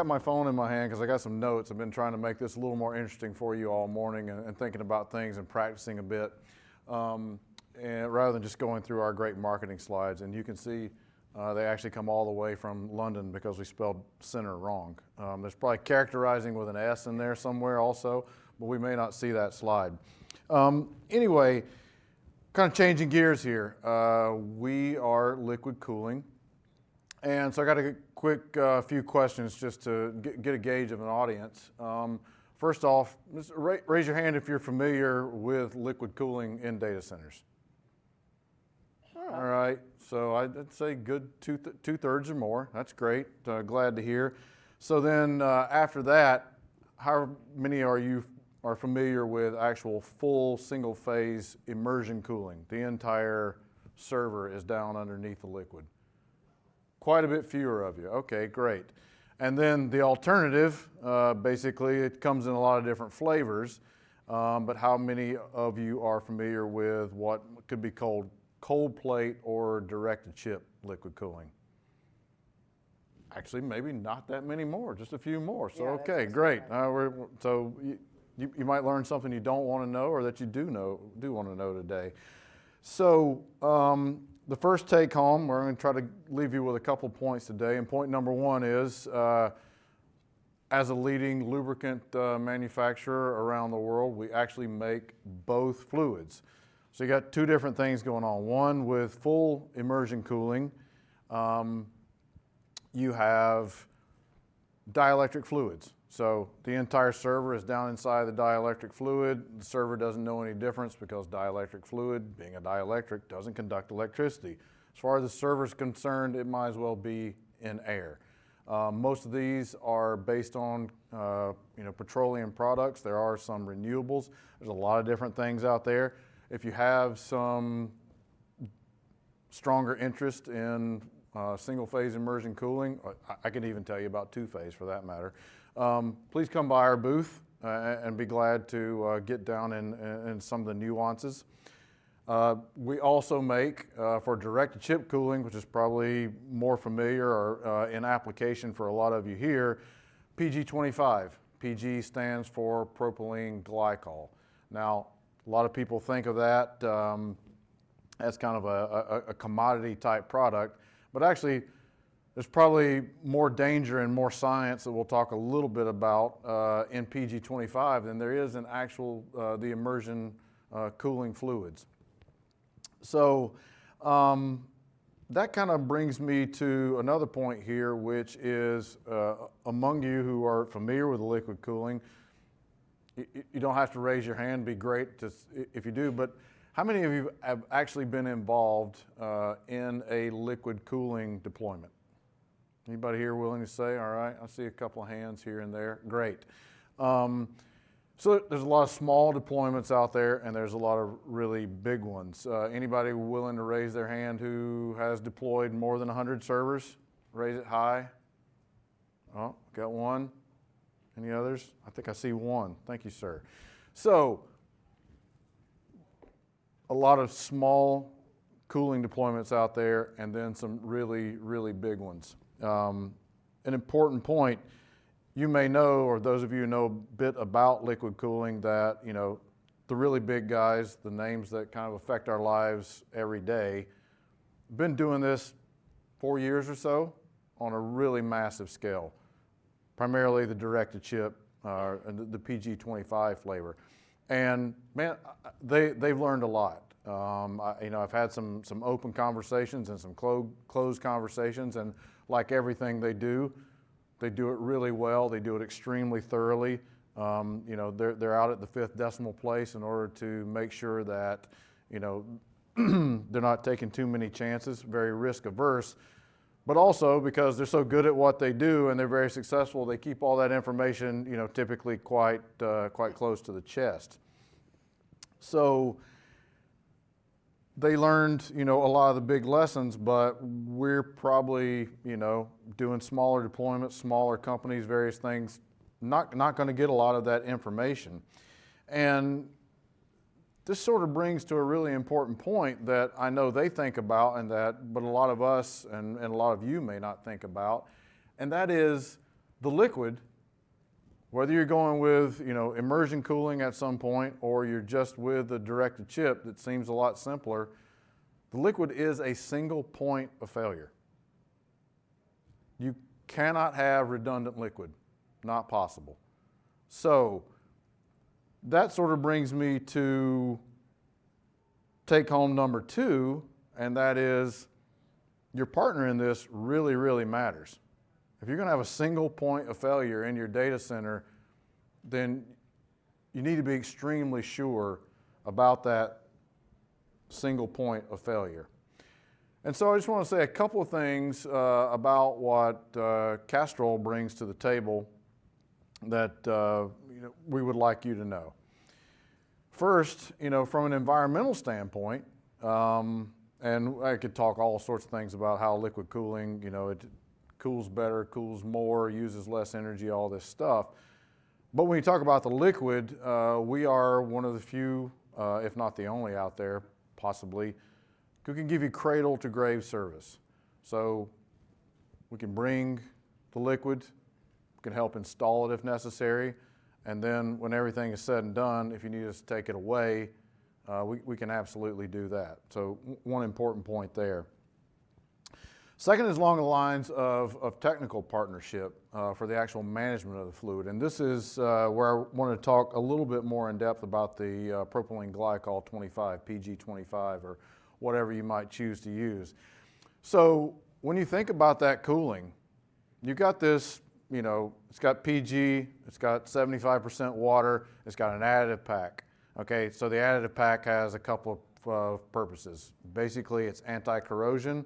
got my phone in my hand because I got some notes. I've been trying to make this a little more interesting for you all morning and thinking about things and practicing a bit, and rather than just going through our great marketing slides. And you can see they actually come all the way from London because we spelled center wrong. There's probably characterizing with an S in there somewhere also, but we may not see that slide. Anyway, kind of changing gears here. We are liquid cooling. And so I got a quick few questions just to get a gauge of an audience. First off, just raise your hand if you're familiar with liquid cooling in data centers. All right, so I'd say good two-thirds or more. That's great, glad to hear. So then after that, how many are you are familiar with actual full single-phase immersion cooling? The entire server is down underneath the liquid. Quite a bit fewer of you. Okay, great. And then the alternative, basically, it comes in a lot of different flavors, but how many of you are familiar with what could be called cold plate or direct-to-chip liquid cooling? Actually, maybe not that many more, just a few more. So, okay, great. So you might learn something you don't want to know or that you do want to know today. So the first take home, we're going to try to leave you with a couple points today. And point number one is, as a leading lubricant manufacturer around the world, we actually make both fluids. So you got two different things going on. One, with full immersion cooling, you have dielectric fluids. So the entire server is down inside the dielectric fluid. The server doesn't know any difference because dielectric fluid, being a dielectric, doesn't conduct electricity. As far as the server is concerned, it might as well be in air. Most of these are based on petroleum products. There are some renewables. There's a lot of different things out there. If you have some stronger interest in single-phase immersion cooling, I can even tell you about two-phase for that matter, please come by our booth and be glad to get down in some of the nuances. We also make, for direct-to-chip cooling, which is probably more familiar or in application for a lot of you here, PG25. PG stands for propylene glycol. Now, a lot of people think of that as kind of a commodity type product, but actually there's probably more danger and more science that we'll talk a little bit about in PG25 than there is in actual the immersion cooling fluids. So that kind of brings me to another point here, which is among you who are familiar with liquid cooling, you don't have to raise your hand, be great if you do, but how many of you have actually been involved in a liquid cooling deployment? Anybody here willing to say? All right, I see a couple of hands here and there. Great. So there's a lot of small deployments out there, and there's a lot of really big ones. Anybody willing to raise their hand who has deployed more than 100 servers? Raise it high. Oh, got one. Any others? I think I see one. Thank you, sir. So a lot of small cooling deployments out there, and then some really, really big ones. An important point, you may know, or those of you who know a bit about liquid cooling, that the really big guys, the names that kind of affect our lives every day, been doing this 4 years or so on a really massive scale. Primarily the direct-to-chip, the PG25 flavor. And man, they've learned a lot. I've had some open conversations and some closed conversations, and like everything they do it really well. They do it extremely thoroughly. They're out at the 5th decimal place in order to make sure that they're not taking too many chances, very risk averse. But also because they're so good at what they do and they're very successful, they keep all that information, typically quite close to the chest. So they learned, a lot of the big lessons, but we're probably, doing smaller deployments, smaller companies, various things, not going to get a lot of that information. And this sort of brings to a really important point that I know they think about, but a lot of us and a lot of you may not think about, and that is The liquid, whether you're going with immersion cooling at some point or you're just with a direct-to-chip that seems a lot simpler, the liquid is a single point of failure. You cannot have redundant liquid, not possible. So that sort of brings me to take home number 2, and that is your partner in this really, really matters. If you're going to have a single point of failure in your data center, then you need to be extremely sure about that single point of failure. And so I just want to say a couple of things about what Castrol brings to the table that we would like you to know. First, from an environmental standpoint, and I could talk all sorts of things about how liquid cooling, it cools better, cools more, uses less energy, all this stuff. But when you talk about the liquid, we are one of the few, if not the only out there, possibly, who can give you cradle-to-grave service. So we can bring the liquid, we can help install it if necessary, and then when everything is said and done, if you need us to take it away, we can absolutely do that. So one important point there. Second is along the lines of technical partnership for the actual management of the fluid. And this is where I want to talk a little bit more in depth about the propylene glycol 25, PG25, or whatever you might choose to use. So when you think about that cooling, you've got this, it's got PG, it's got 75% water, it's got an additive pack. Okay, so the additive pack has a couple of purposes. Basically, it's anti-corrosion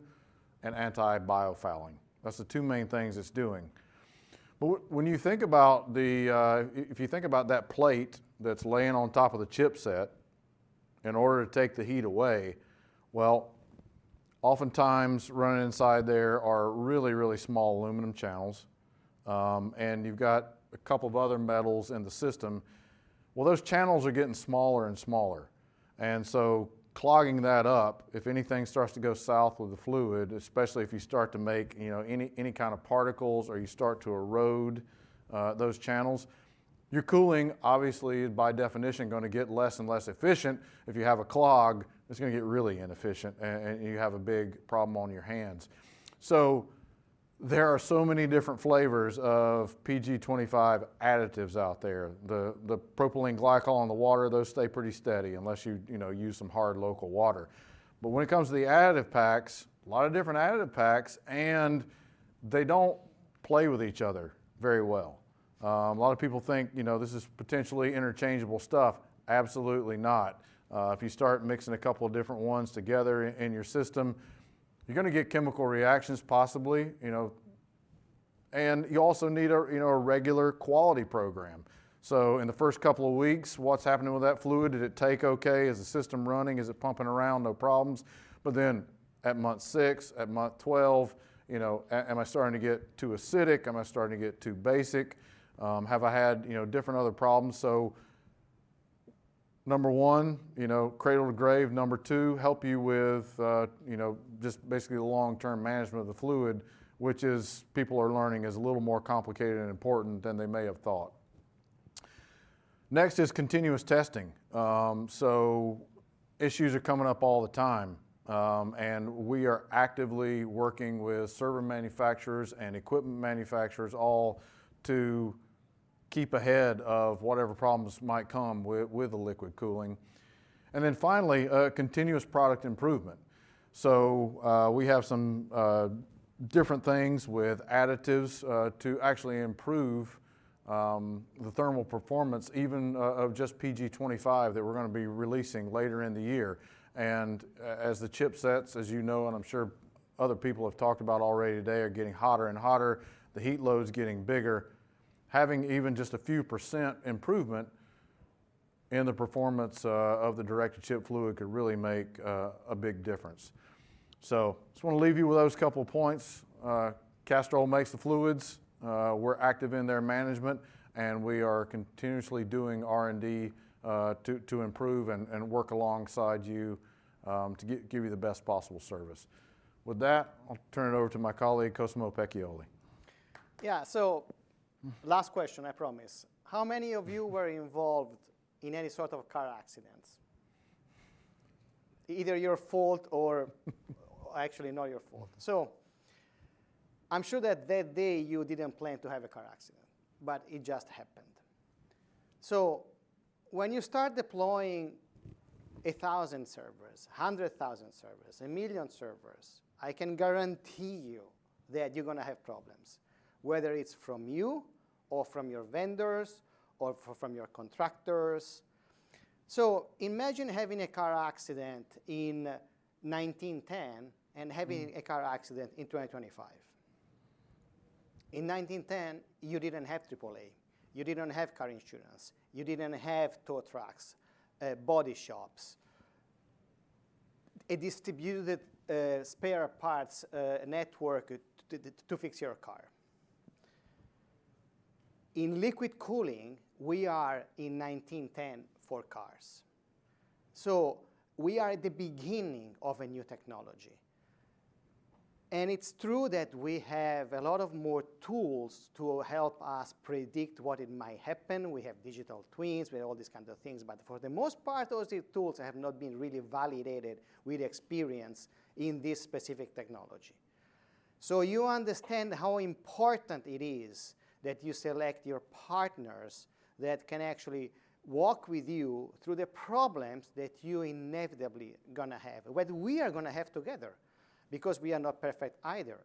and anti-biofouling. That's the 2 main things it's doing. But when you think about if you think about that plate that's laying on top of the chipset in order to take the heat away, well, oftentimes running inside there are really, really small aluminum channels, and you've got a couple of other metals in the system. Well, those channels are getting smaller and smaller, and so clogging that up, if anything starts to go south with the fluid, especially if you start to make any kind of particles or you start to erode those channels, your cooling obviously is by definition going to get less and less efficient. If you have a clog, it's going to get really inefficient and you have a big problem on your hands. So there are so many different flavors of PG25 additives out there. The propylene glycol in the water, those stay pretty steady unless you use some hard local water. But when it comes to the additive packs, a lot of different additive packs, and they don't play with each other very well. A lot of people think this is potentially interchangeable stuff. Absolutely not. If you start mixing a couple of different ones together in your system, you're going to get chemical reactions possibly, and you also need a regular quality program. So in the first couple of weeks, what's happening with that fluid? Did it take okay? Is the system running? Is it pumping around? No problems. But then at month 6, at month 12, am I starting to get too acidic? Am I starting to get too basic? Have I had different other problems? So number 1, cradle to grave. Number 2, help you with, just basically the long-term management of the fluid, which is, people are learning, is a little more complicated and important than they may have thought. Next is continuous testing. So issues are coming up all the time, and we are actively working with server manufacturers and equipment manufacturers all to keep ahead of whatever problems might come with the liquid cooling. And then finally, continuous product improvement. So we have some different things with additives to actually improve the thermal performance even of just PG25 that we're going to be releasing later in the year. And as the chipsets, as you know, and I'm sure other people have talked about already today, are getting hotter and hotter, the heat load's getting bigger, having even just a few % improvement in the performance of the direct-to-chip fluid could really make a big difference. So just want to leave you with those couple of points. Castrol makes the fluids. We're active in their management, and we are continuously doing R&D to improve and work alongside you to give you the best possible service. With that, I'll turn it over to my colleague, Cosimo Pecchioli. Yeah, so Last question, I promise. How many of you were involved in any sort of car accidents? Either your fault or actually not your fault. So I'm sure that that day you didn't plan to have a car accident, but it just happened. So when you start deploying 1,000 servers, 100,000 servers, 1,000,000 servers, I can guarantee you that you're going to have problems, whether it's from you or from your vendors or from your contractors. So imagine having a car accident in 1910 and having a car accident in 2025. In 1910, you didn't have AAA. You didn't have car insurance. You didn't have tow trucks, body shops, a distributed spare parts network to fix your car. In liquid cooling, we are in 1910 for cars. So we are at the beginning of a new technology. And it's true that we have a lot of more tools to help us predict what it might happen. We have digital twins, we have all these kinds of things. But for the most part, those tools have not been really validated with experience in this specific technology. So you understand how important it is that you select your partners that can actually walk with you through the problems that you inevitably gonna have, what we are gonna have together, because we are not perfect either.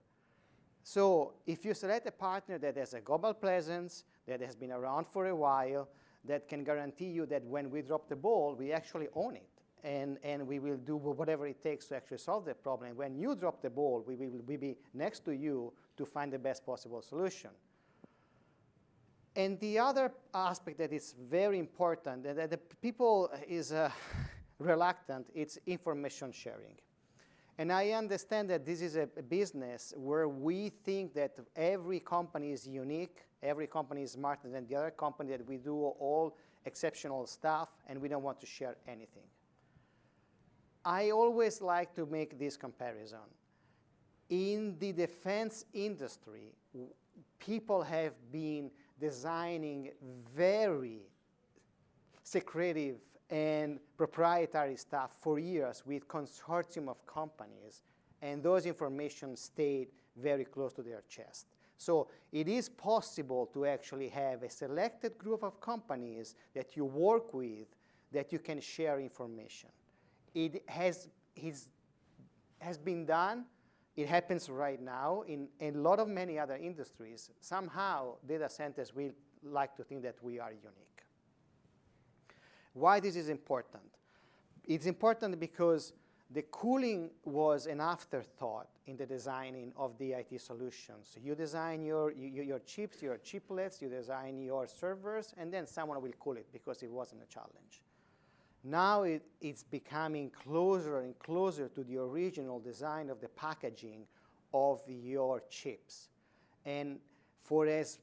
So if you select a partner that has a global presence, that has been around for a while, that can guarantee you that when we drop the ball, we actually own it. And we will do whatever it takes to actually solve the problem. When you drop the ball, we will be next to you to find the best possible solution. And the other aspect that is very important, and that the people is reluctant, it's information sharing. And I understand that this is a business where we think that every company is unique, every company is smarter than the other company, that we do all exceptional stuff, and we don't want to share anything. I always like to make this comparison. In the defense industry, people have been designing very secretive and proprietary stuff for years with consortium of companies, and those information stayed very close to their chest. So it is possible to actually have a selected group of companies that you work with that you can share information. It has been done. It happens right now in a lot of many other industries. Somehow, data centers will like to think that we are unique. Why this is important? It's important because the cooling was an afterthought in the designing of the IT solutions. You design your chips, your chiplets, you design your servers, and then someone will cool it because it wasn't a challenge. Now it's becoming closer and closer to the original design of the packaging of your chips. And for as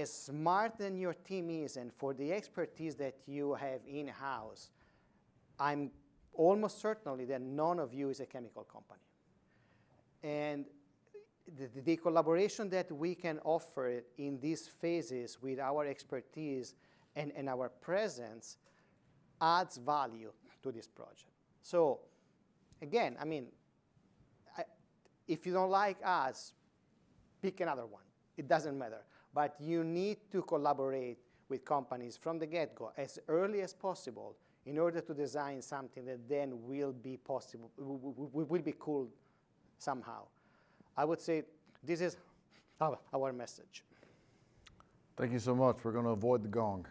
smart than your team is, and for the expertise that you have in-house, I'm almost certainly that none of you is a chemical company. And the collaboration that we can offer in these phases with our expertise and our presence adds value to this project. So again, I mean, if you don't like us, pick another one. It doesn't matter. But you need to collaborate with companies from the get-go as early as possible in order to design something that then will be possible, will be cool somehow. I would say this is our message. Thank you so much. We're going to avoid the gong.